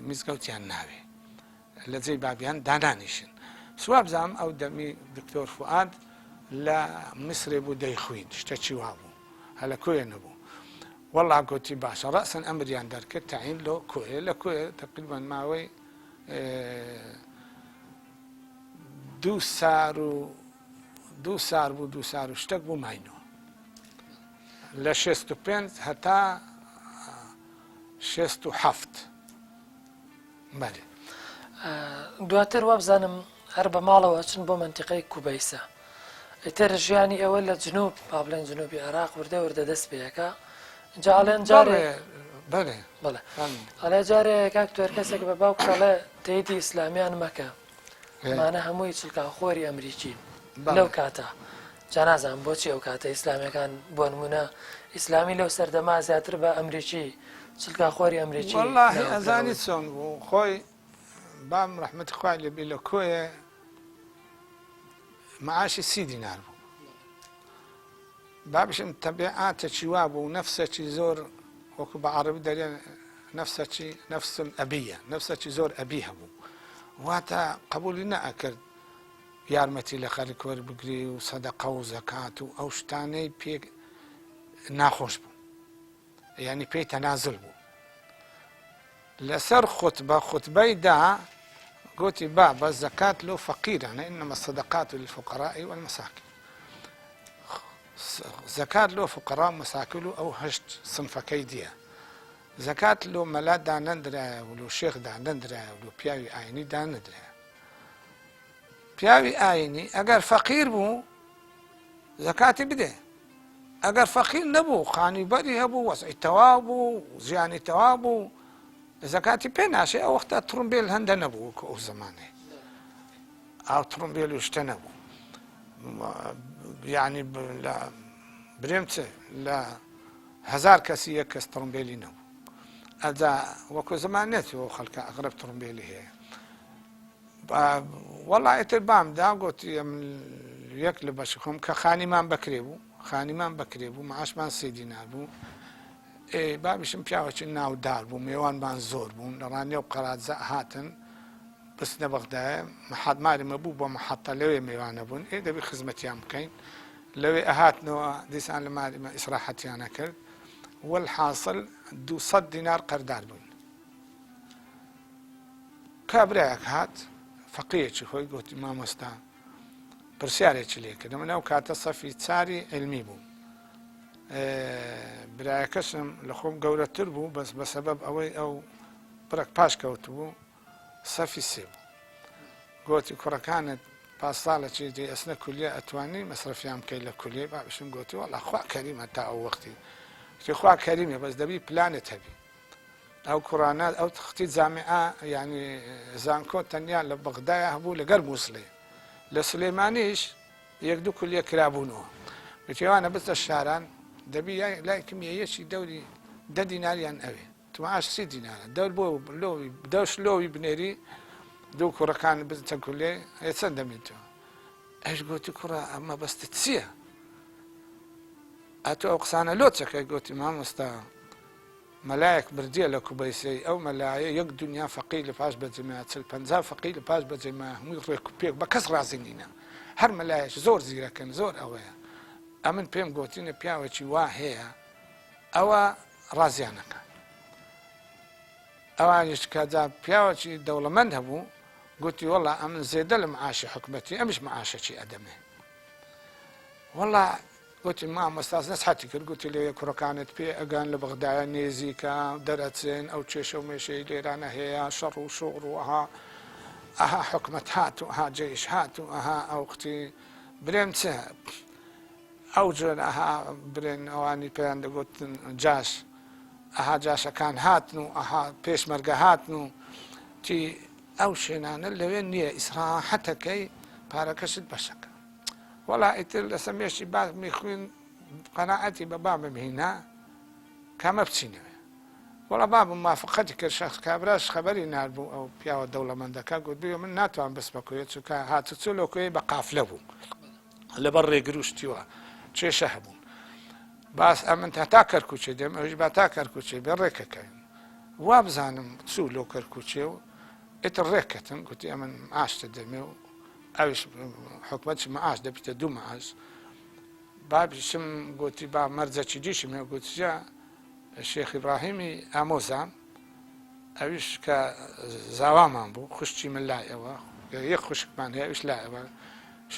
مزقفتيان ناوي الذي بابيان دانانيشن سواب زام أو دمي دكتور فؤاد لا مصري بو ديخوين اشتشي وابو هلا كوي نبو والله قلت باشا رأسا أمريان درك تعين له كوي لكوي تقريبا ماوي دو سار شتك بو ماينو لا 65 هتا 67 بەێ دواتر وابزانم هەر بە ماڵەوە چن بۆ منتیقەی کوبەیسە ئیتر ژیانی ئەوە لە جنوب با بڵێن جنوبی عێراق وردە دەست پێەکە جاڵێن جارێ بەێ بڵێ ئەڵێ جارێ کاک توێر کەسێک بە باوکڵێ تێیتی ئیسلامیان مەکە مانە هەمووی چلکاخۆری ئەمریکی لەو کاتە جا نازانم بۆچی ئەو کاتە ئیسلامیەکان بۆ نمونە ئیسلامی لەو سەردەما زیاتر بە ئەمریکی چلکاخۆری ئەمریکی واللهی ئەزانی چۆن بوو خۆی بام ڕەحمەتی خوای لێبێ لە کۆیە معاشی 30 دینار بوو بابشم تەبیعاتێکی وا بوو نەفسێکی زۆر وەکو بە عەرەبی دەرێن نەفسێکی نەفس ئەبیە نەفسێکی زۆر ئەبی هەبوو واتە قبولی نەئەکرد یارمەتی لە خەڵک وەربگری و سەدەقە و زەکات و ئەو شتانەی پێ ناخۆش بوو یعنی پێی تەنازل بوو لەسەر خوتبەی دا قوتي بابا الزكاة له فقير يعني إنما الصدقات للفقراء والمساكين زكاة له فقراء مساكين أو هشت صنف كيدية زكاة له ملا دا ندرى ولو شيخ دا ندرى ولو بياوي آيني دا ندرى بياوي آيني أجر فقير بو زكاة بده أجر فقير نبو خاني بري هبو وسع توابو زياني توابو زكاتي بيناشي أو وقت ترومبيل هندا نبو كو زمانه أو ترومبيل يشتنبو يعني لا بريمت لا هزار كسي يكس ترومبيلي نبو هذا وكو زمانته وخلك أغرب ترومبيلي هي والله اتبام دا قلت يكل بشكم كخاني مان بكريبو معاش مان سيدينا بو بابشم پیاوەکی ناودار بوو میێوانمان زۆر بوون لە ڕانێ و قەراتزە هاتن بستنە بەغدایە مەحەدماری مەبوو بۆ مەحەتە لەوێ میێوانە بوون دەبێ خزمەتیان بکەین لەوێ ئەهاتنەوە دیسان لە ماریمە ئیسراحەتیانە کرد والحاصل 200 دینار قەردار بوون کابرایەک هات فەقیەکی خۆی گوتی مامۆستا پرسیارێکی لێ کردم لەو کاتە سەفی چاری علمی بوو برایەکەشم لە خۆم گەورەتر بوو بەس بە سەبەب ئەوەی ئەو بڕک پاش کەوت بوو سەفی سێ بوو گوتی کوڕەکانت پاس ساڵێکی دێ ئەسنە کولیە ئەتوانی مەسرەفیان بکەیت لە کولیە بابشم گوتی وەڵا خوا کەریمە تا ئەو وەختی خوا کەریمە بەس دەبی پلانت هەبی ئەو کوڕانە ئەو تختی جامعە یعنی زانکۆ تەنیا لە بەغدایە هەبوو لەگەر مووسڵێ لە سلێمانیش یەک دوو کولیە کرابوونەوە گوتیوانە بچە شاران دەبی لای کمیەیەکی دەوری 10 دیناریان ئەوێ توماش 30 دینارە دەور بۆ دەوش لۆوی بنێری دوو کوڕەکان بچە کولێ چەند دەمێتەوە ئەش گوتی کوڕە ئەمە بەستت چییە ئەتۆ ئەو قسانە لۆچەکەی گوتی مامۆستا مەلایەک بردیە لە کوبەیسەی ئەو مەلایە یەک دنیا فەقیر لە پاش بەجێمایە 50 فەقیر لە پاش بەجێمایە هەمووی ڕێک و پێک بە کەس ڕازی نینە هەر مەلایەش زۆر زیرەکەن زۆر ئەوەیە ئەمن پێم گوتینە پیاوێکی وا هەیە ئەوە ڕازیانەکە ئەوانیش کەجا پیاوێکی دەوڵەمەند هەبوو گوتی وەڵا ئەمن زێدە لە معاشی حکومەتی ئەمیش معاشێکی ئەدەمێ وەڵا گوتی مامۆستاس نەسحەتی کرد گوتی لێ کوڕەکانت پێ ئەگەن لە بەغدایە نێزیکە دەرەچێن ئەو کێشە و مێشەی لێرانە هەیە شەڕ و شوڕ و ئەها حکومەت هات و ئەها جێیش هات و ئەها ئەو قتی برێم چە ئەو جۆن ئەها برێن ئەوانی پێیان دەگوتن جاش ئەها جاشەکان هاتن و ئەها پێشمەرگە هاتن و تی ئەو شوێنانە لەوێ نییە ئیسراحەتەکەی پارەکەشت بەشەکە وەڵا ئیتر لە سەمێشی باز میخوێن قەناعەتی بە بابم هینا کامە بچینەوێ وەڵا بابم موافقەتی کرد شەخص کابراش خەبەری نردبوو ئەو پیاوە دەوڵەمەندەکە گوت بێ من ناتوان بەس بکوێ چونکە هاتوچۆ لۆکۆی بە قافلە بوو لەبەر ڕێگروشتیوە چێشە هەبوون باس ئەمن تا کەرکوچێ دێم ئەوش با تا کەرکوچێ بێ ڕێکەکەین وا بزانم چوو لۆ کەرکوچێ و ئیتر ڕێکەتم گوتی ئەمن معاشتە دەمێ و ئەوش حکومەتش معاش دەبیتە 2 معاش بابیشم گوتی با مەرجەکی دیشم هێ گوتیجا شێخ ئیبراهیمی ئامۆزام ئەویش کە زاوامان بوو خوشتی من لایەوە یەک خوشکمان هەیە ئەوش لایەوە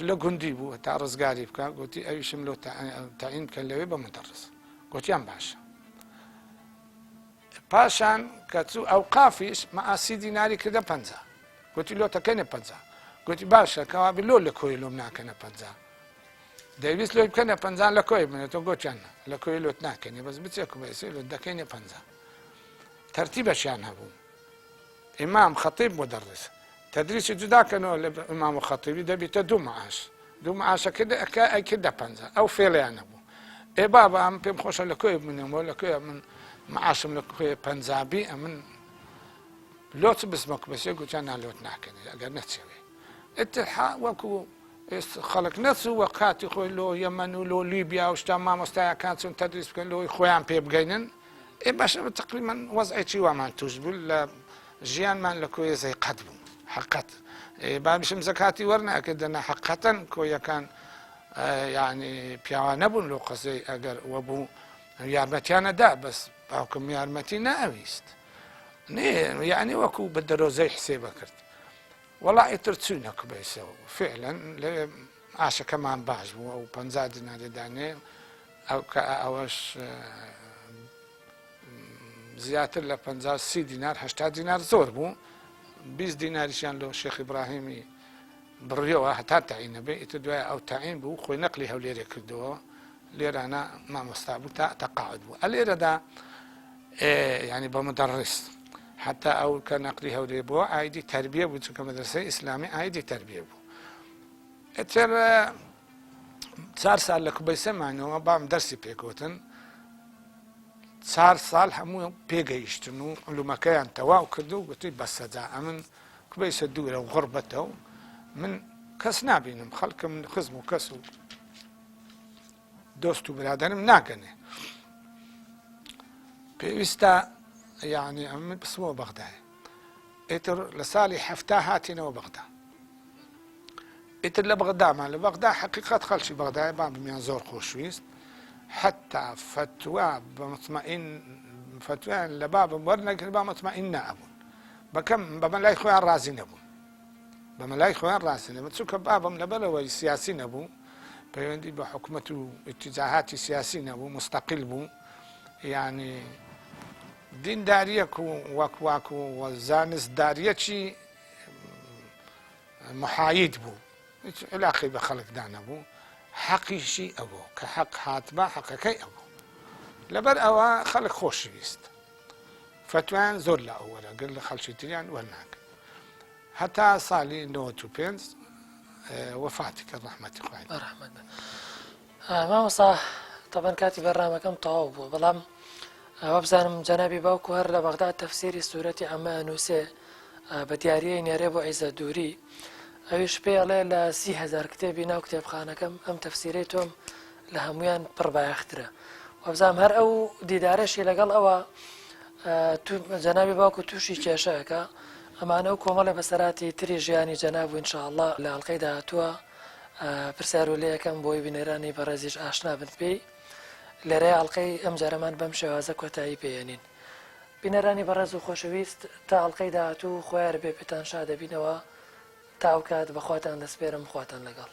لە گوندی بوو تا ڕزگاری بکە گوتی ئەویشم لۆ تاعین بکە لەوێ بە مدەڕس گوتیان باشە پاشان کە چوو ئەو قافیش مەعاسی دیناری کردە 50 گوتی لۆتەکەنە 50 گوتی باشە کەوا لۆ لە کۆی لۆم ناکەنە 50 دەویست لۆی بکەنە 50 لە کۆی بنێتەوە گۆچیانە لە کۆی لۆت ناکەنی بەس بچێک بەسی لۆت دەکەینە 50 تەرتیبەشیان هەبوو ئیمام خەتیب مدەڕس تەدریسی جوداکەنەوە لە ئیمام و خەتیبی دەبیتە دوو معاشەکە ئەیکردە 50 ئەو فێڵیان هەبوو ئێ بابا ئەم پێم خۆشە لە کۆی بمێنەوە لە کوێ من معاشم لە کوێ پەنجابی ئەمن لۆچ بسمەک بەسێ گوتیان نالۆت ناکەنی ئەگەر نەچێوێ ئتحا وەکو خەڵک نەچوو وە کاتی خۆی لۆ یەمەن و لۆ لیبیا و شتا مامۆستایەکان چون تەدریس بکەن لۆی خۆیان پێ بگەینن ئێ باشە تقریبا وەزعێکی وامان توش بوو لە ژیانمان لە کۆیە زەیقەت بوو حقەت بابشم زەکاتی وەرناکردنە حقەتەن کۆیەکان یعنی پیاوە نەبوون لۆ قەزەی ئەگەر وە بوو یارمەتیانەدا بەس باوکم یارمەتی نەئەویست یعنی وەکو بە دەرۆزەی حسێبە کرد وەڵا ئیتر چوونە کوبەیسەوە فعلا لە ئاشەکەمان باش بوو ئەو 50 دینارێدانێ ئەو کە ئەوەش زیاتر لە 50 30 دینار 80 دینار زۆر بوو 20 دیناریشیان لۆ شێخ ئیبراهیمی بڕیەوە هەتا تەعینە بێ ئیتر دوای ئەو تەعین بوو خۆی نەقلی هەولێرێ کردەوە لێرانە مامۆستا بوو تا تەقاعد بوو ئەلێرەدا یعنی بە مدەڕس حتا ئەو کە نەقلی هەولێر بووە ئایدی تەربیە بوو چونکە مەدرسەی ئیسلامی ئایدی تەربیە بوو ئیتر 4 ساڵ لە کوبەیسەمانەوە بام دەرسی پێکەوتن 4 ساڵ هەموو پێگەیشتن و علومەکەیان تەواو کرد و گوتی بەسەجا ئەمن کوبەیسە دوورە و غڕبەتەوە من کەس نابینم خەڵکم خزم و کەس و دۆست و برادەرم ناگەنێ پێویستە یعنی ئەمن بسمەوە بەغدایە ئیتر لە ساڵی 70 هاتینەوە بەغدا ئیتر لە بەغدامان لە بەغدا حەقیقەت خەڵکی بەغدایە بابمیان زۆر خۆشویست حتا فتوە بەمطمئین فتویان لە بابم وەرنەگرت با مطمئین نەبوون بەکەم بەمەلای خۆیان ڕازی نەبوون بەمەلای خۆیان ڕازی نەبوون چونکە بابم لەبەرەوەی سیاسی نەبوو پەیوەندی بە حکومەت و ئیتیجاهاتی سیاسی نەبوو مستەقیل بوو یعنی دینداریەک و وەک و زانستداریەکی محاید بوو هیچ علاقی بە خەڵکدا نەبوو حەقیشی ئەوە کە حەق هاتبە حەقەکەی ئەوە لەبەر ئەوە خەڵک خۆشویست فتویان زۆر لە ئەوەرە گەر لە خەڵکی تریان وەرناگرن هەتا ساڵی 95 وەفاتی کرد ڕەحمەتی خوای مامۆستا تەبەن کاتی بەرنامەکەم تەواو بوو بەڵام ئەوە بزانم جەنابی باوکو هەر لە بەغدا تەفسیری سوورەتی ئەمە نووسێ بە دیاریەی نێرێ بۆ عیزە دووری ئەویش پێڵێ لە 30,000 کتێبی ناو کتێبخانەکەم ئەم تەفسیرەی تۆم لە هەمویان پڕ بایەخترە وەبزانم هەر ئەو دیدارەشی لەگەڵ ئەوە جەنابی باوکو تووشی کێشەیەکە ئەمانە و کۆمەڵی بەسەراتی تری ژیانی جەناب و ئینشاءالله لە ئەڵقەی داهاتووە پرسیار و لێیەکەم بۆی بینێرانی بەڕێزیش ئاشنا بن پێی لێرەی ئەڵقەی ئەم جارەمان بەم شێوازە کۆتایی پێێنین بینەرانی بەڕێز و خۆشەویست تا ئەڵقەی داهاتوو خۆیان بێ پێتان شادەبینەوە تا ئەو کات بەخواتان دەسپێرم خواتان لەگەڵ